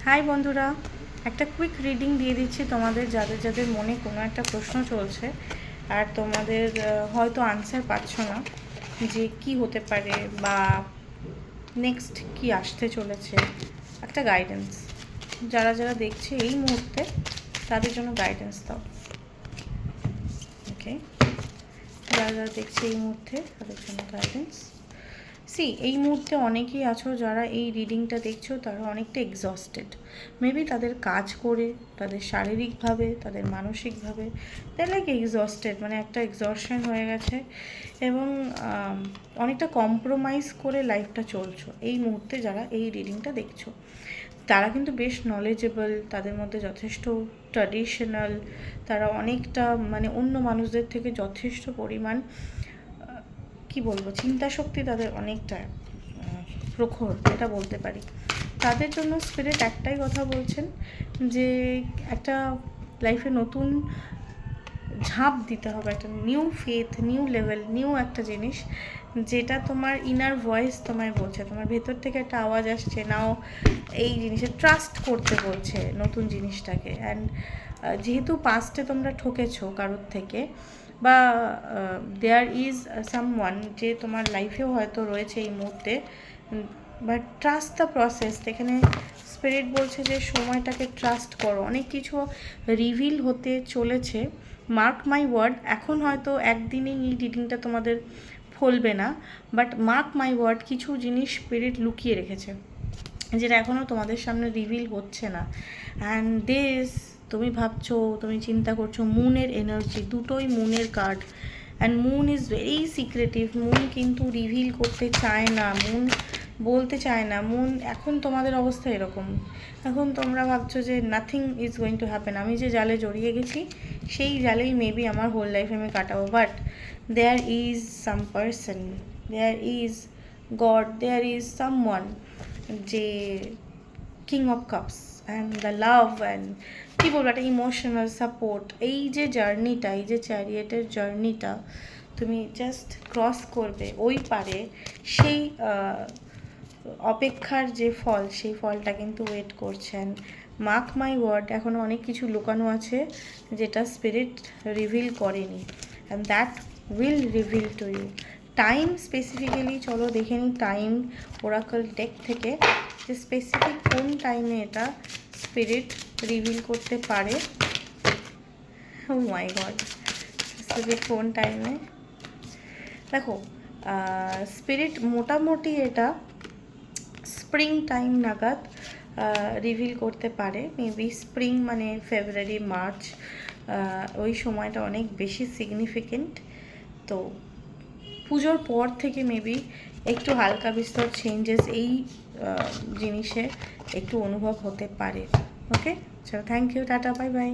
High বন্ধুরা, একটা quick reading দিয়ে দিচ্ছি তোমাদের যাদের যাদের মনে কোনো একটা প্রশ্ন চলছে আর তোমাদের হয়তো আনসার পাচ্ছ না যে কি হতে পারে বা নেক্সট কি আসতে চলেছে। একটা গাইডেন্স যারা যারা দেখছে এই মুহূর্তে তাদের জন্য গাইডেন্স দাও। ওকে, যারা যারা দেখছে এই মুহূর্তে তাদের জন্য গাইডেন্স। এই মুহূর্তে অনেকেই আছো যারা এই রিডিংটা দেখছো, তারা অনেকটা এক্সস্টেড। মেবি তাদের কাজ করে, তাদের শারীরিকভাবে, তাদের মানসিকভাবে লাইক এক্সস্টেড, মানে একটা এক্সস্টন হয়ে গেছে এবং অনেকটা কম্প্রোমাইজ করে লাইফটা চলছো। এই মুহূর্তে যারা এই রিডিংটা দেখছো তারা কিন্তু বেশ নলেজেবল, তাদের মধ্যে যথেষ্ট ট্র্যাডিশনাল, তারা অনেকটা মানে অন্য মানুষদের থেকে যথেষ্ট পরিমাণ কি বলবো চিন্তা শক্তি তাদের অনেকটা প্রখর, এটা বলতে পারি। তাদের জন্য স্পিরিট একটাই কথা বলছেন যে একটা লাইফে নতুন ঝাঁপ দিতে হবে, একটা new faith, new level, new একটা জিনিস যেটা তোমার ইনার ভয়েস তোমায় বলছে, তোমার ভেতর থেকে একটা আওয়াজ আসছে নাও এই জিনিসে ট্রাস্ট করতে বলছে নতুন জিনিসটাকে। অ্যান্ড যেহেতু পাস্টে তোমরা ঠকেছো কারোর থেকে বা দেয়ার ইজ সামওয়ান যে তোমার লাইফেও হয়তো রয়েছে এই মুহূর্তে, বাট ট্রাস্ট দ্য প্রসেস। এখানে স্পিরিট বলছে যে সময়টাকে ট্রাস্ট করো, অনেক কিছু রিভিল হতে চলেছে। মার্ক মাই ওয়ার্ড, এখন হয়তো একদিনেই এই রিডিংটা তোমাদের ফলবে না, বাট মার্ক মাই ওয়ার্ড কিছু জিনিস স্পিরিট লুকিয়ে রেখেছে যেটা এখনও তোমাদের সামনে রিভিল হচ্ছে না। অ্যান্ড দিস তুমি ভাবছো, তুমি চিন্তা করছো, মুনের এনার্জি, দুটোই মুনের card. And moon is very secretive. Moon কিন্তু রিভিল করতে চায় না, মুন বলতে চায় না। মুন এখন তোমাদের অবস্থা এরকম, এখন তোমরা ভাবছো যে nothing is going to happen, আমি যে জালে জড়িয়ে গেছি সেই জালেই মেবি আমার হোল লাইফ আমি কাটাবো। But there is some person, there is God, there is someone যে King of Cups and the love and কী বলবো একটা ইমোশনাল সাপোর্ট। এই যে জার্নিটা, এই যে চ্যারিয়েটের জার্নিটা তুমি জাস্ট ক্রস করবে ওই পারে, সেই অপেক্ষার যে ফল, সেই ফলটা কিন্তু ওয়েট করছেন। মার্ক মাই ওয়ার্ড, এখনও অনেক কিছু লুকানো আছে যেটা স্পিরিট রিভিল করেনি, and that will reveal to you. Time specifically চলো দেখে নিই টাইম ওরাকল ডেক থেকে যে স্পেসিফিক কোন টাইমে এটা স্পিরিট রিভিল করতে পারে। ও মাই গড, স্পেসিফিক কোন টাইমে দেখো স্পিরিট মোটামুটি এটা স্প্রিং টাইম নাগাদ রিভিল করতে পারে। মেবি স্প্রিং মানে ফেব্রুয়ারি মার্চ, ওই সময়টা অনেক বেশি সিগনিফিকেন্ট। তো পুজোর পর থেকে মেবি একটু হালকা বিস্তর চেঞ্জেস এই জিনিসে একটু অনুভব হতে পারে। ওকে, চলো, থ্যাংক ইউ, টাটা, বাই বাই।